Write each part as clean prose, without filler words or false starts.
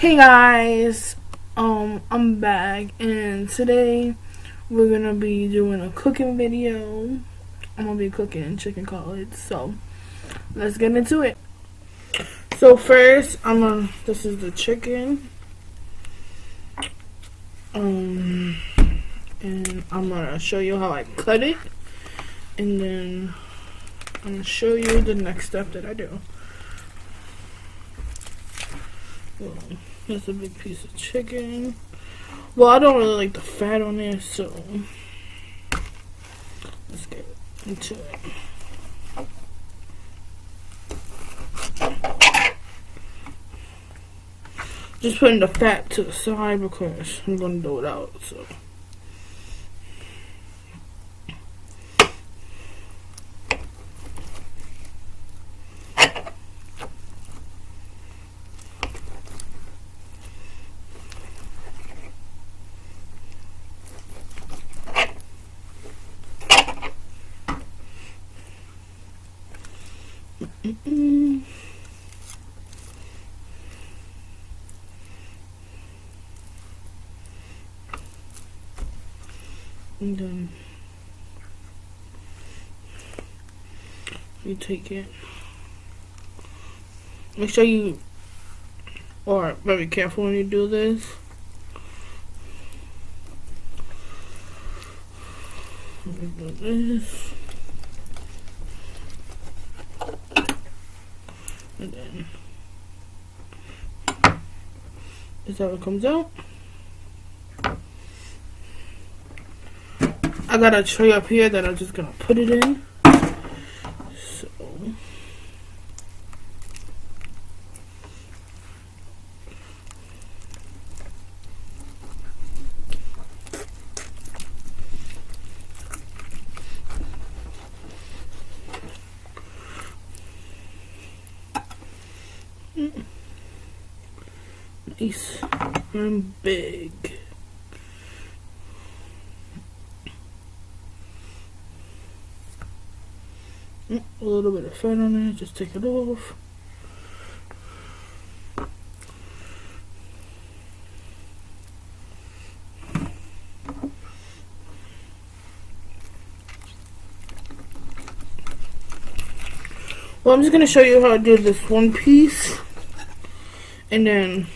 Hey guys, I'm back, and today we're gonna be doing a cooking video. I'm gonna be cooking chicken cutlets, so let's get into it. So first, this is the chicken, and I'm gonna show you how I cut it, and then I'm gonna show you the next step that I do. Well, here's a big piece of chicken. Well, I don't really like the fat on there, so let's get into it. Just putting the fat to the side because I'm gonna do it out, so. And then you take it. Make sure you are very careful when you do this. Do this. And then this is how it comes out. I got a tray up here that I'm just gonna put it in. So nice and big. A little bit of fat on there, just take it off. Well, I'm just going to show you how I did this one piece, and then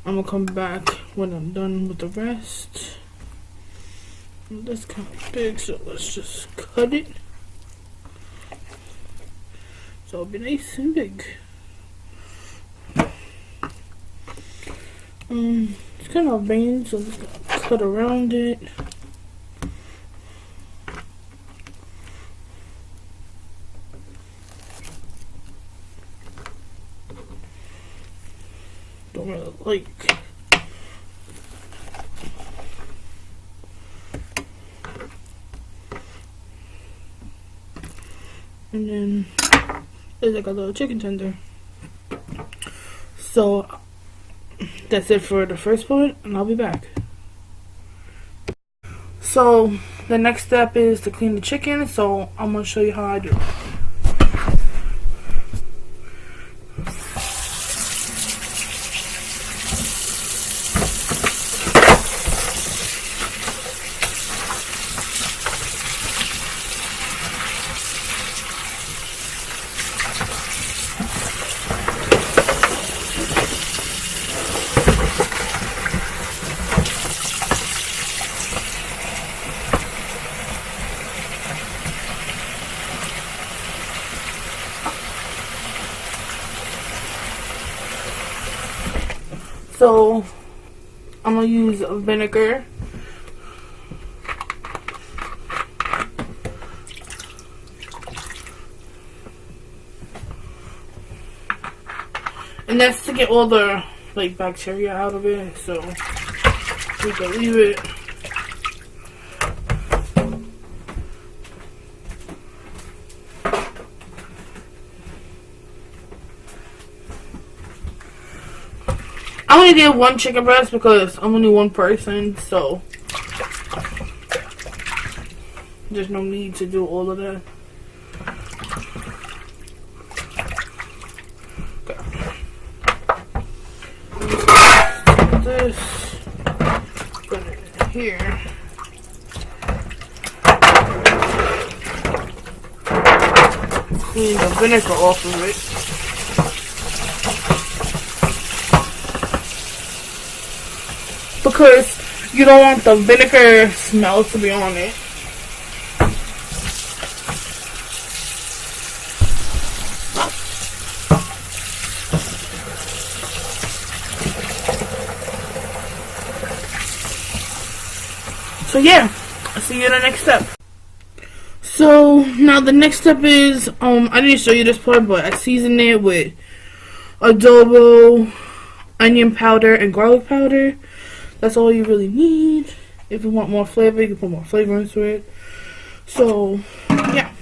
I'm going to come back when I'm done with the rest. That's kind of big, so let's just cut it. So it'll be nice and big. It's kind of vein, so I'm just gonna cut around it. Don't really like. And then there's like a little chicken tender. So that's it for the first part, and I'll be back. So the next step is to clean the chicken, so I'm gonna show you how I do it. So I'm gonna use vinegar. And that's to get all the bacteria out of it, so we can leave it. I only did one chicken breast because I'm only one person, so there's no need to do all of that. Okay. this, put it in here. Clean the vinegar off of it. Because you don't want the vinegar smell to be on it. So yeah, I'll see you in the next step. So now the next step is, I didn't show you this part, but I seasoned it with adobo, onion powder, and garlic powder. That's all you really need. If you want more flavor, you can put more flavor into it. So yeah.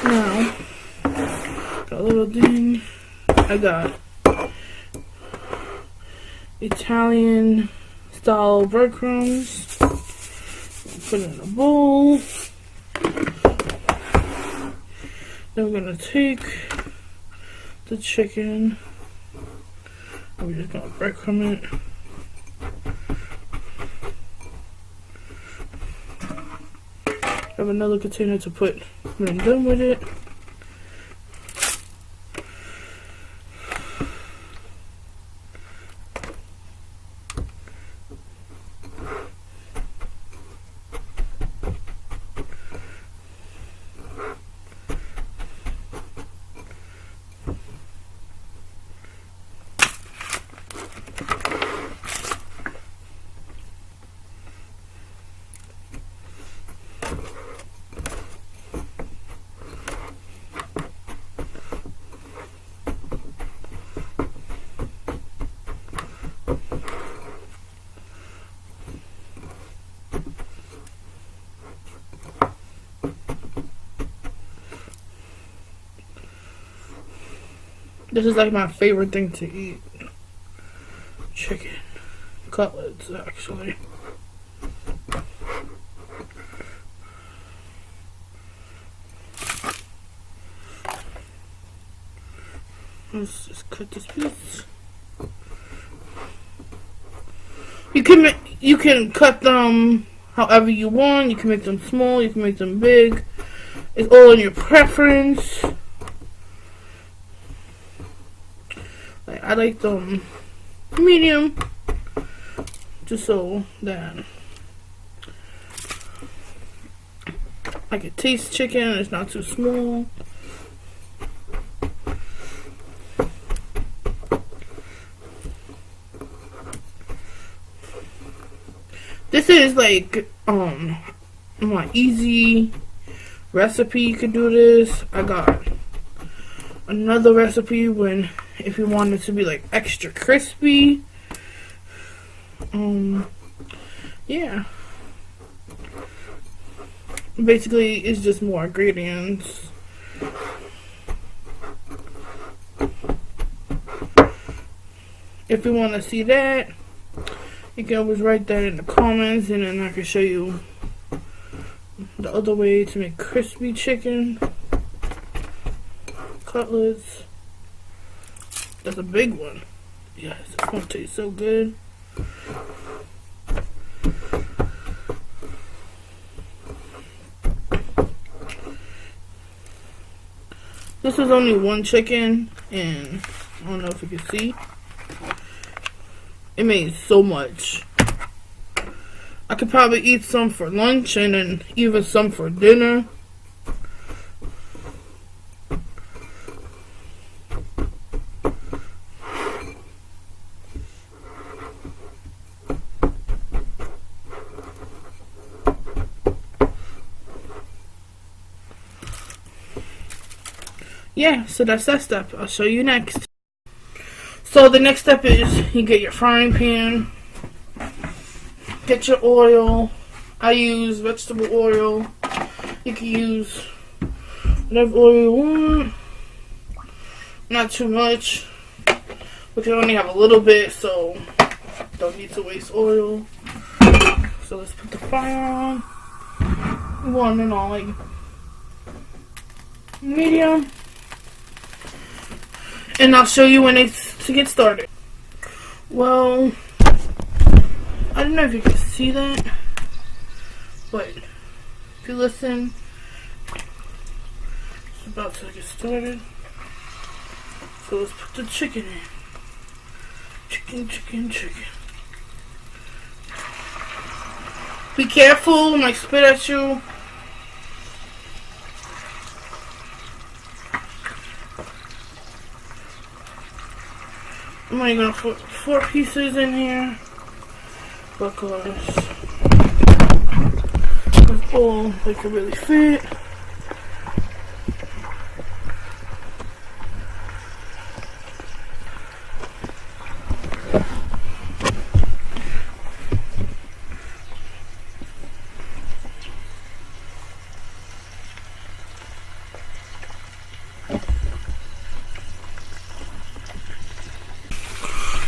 Now, got a little thing. I got Italian style breadcrumbs. Put it in a bowl. Then we're gonna take the chicken and we're just gonna breadcrumb it. Have another container to put when I'm done with it. This is like my favorite thing to eat. Chicken. Cutlets, actually. Let's just cut this piece. You can cut them however you want. You can make them small, you can make them big. It's all in your preference. I like them medium, just so that I can taste chicken. It's not too small. This is like my easy recipe. You can do this. I got another recipe if you want it to be like extra crispy. Yeah. Basically, it's just more ingredients. If you want to see that, you can always write that in the comments, and then I can show you the other way to make crispy chicken cutlets. That's a big one. Yes, it's gonna taste so good. This is only one chicken, and I don't know if you can see. It made so much. I could probably eat some for lunch and then even some for dinner. Yeah, so that's that step. I'll show you next. So the next step is you get your frying pan, get your oil. I use vegetable oil. You can use whatever oil you want. Not too much. We can only have a little bit, so don't need to waste oil. So let's put the fire on. Warm it on like medium. And I'll show you when to get started. Well, don't know if you can see that, but if you listen, it's about to get started. So let's put the chicken in. Chicken, chicken, chicken. Be careful when I spit at you. I'm only gonna put 4 pieces in here because that's all they can really fit.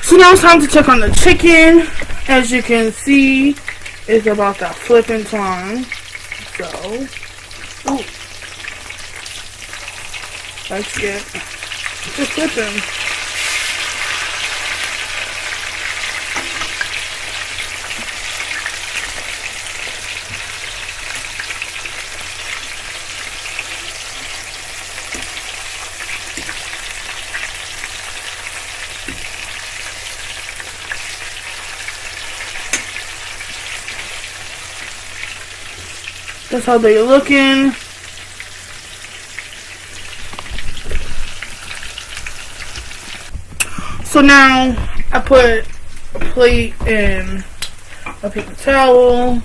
So now it's time to check on the chicken. As you can see, it's about that flipping time. So, ooh, let's get the flipping. That's how they're looking. So now I put a plate and a paper towel.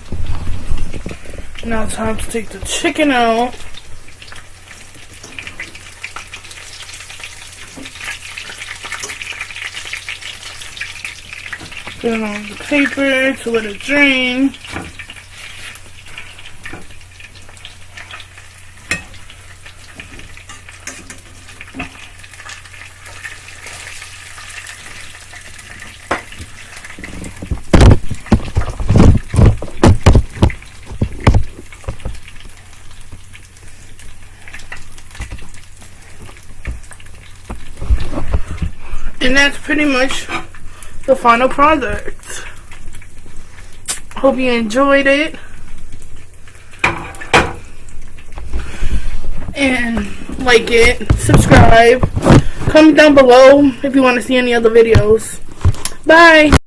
Now it's time to take the chicken out. Put it on the paper to let it drain. And that's pretty much the final product. Hope you enjoyed it. And like it, subscribe, comment down below if you want to see any other videos. Bye!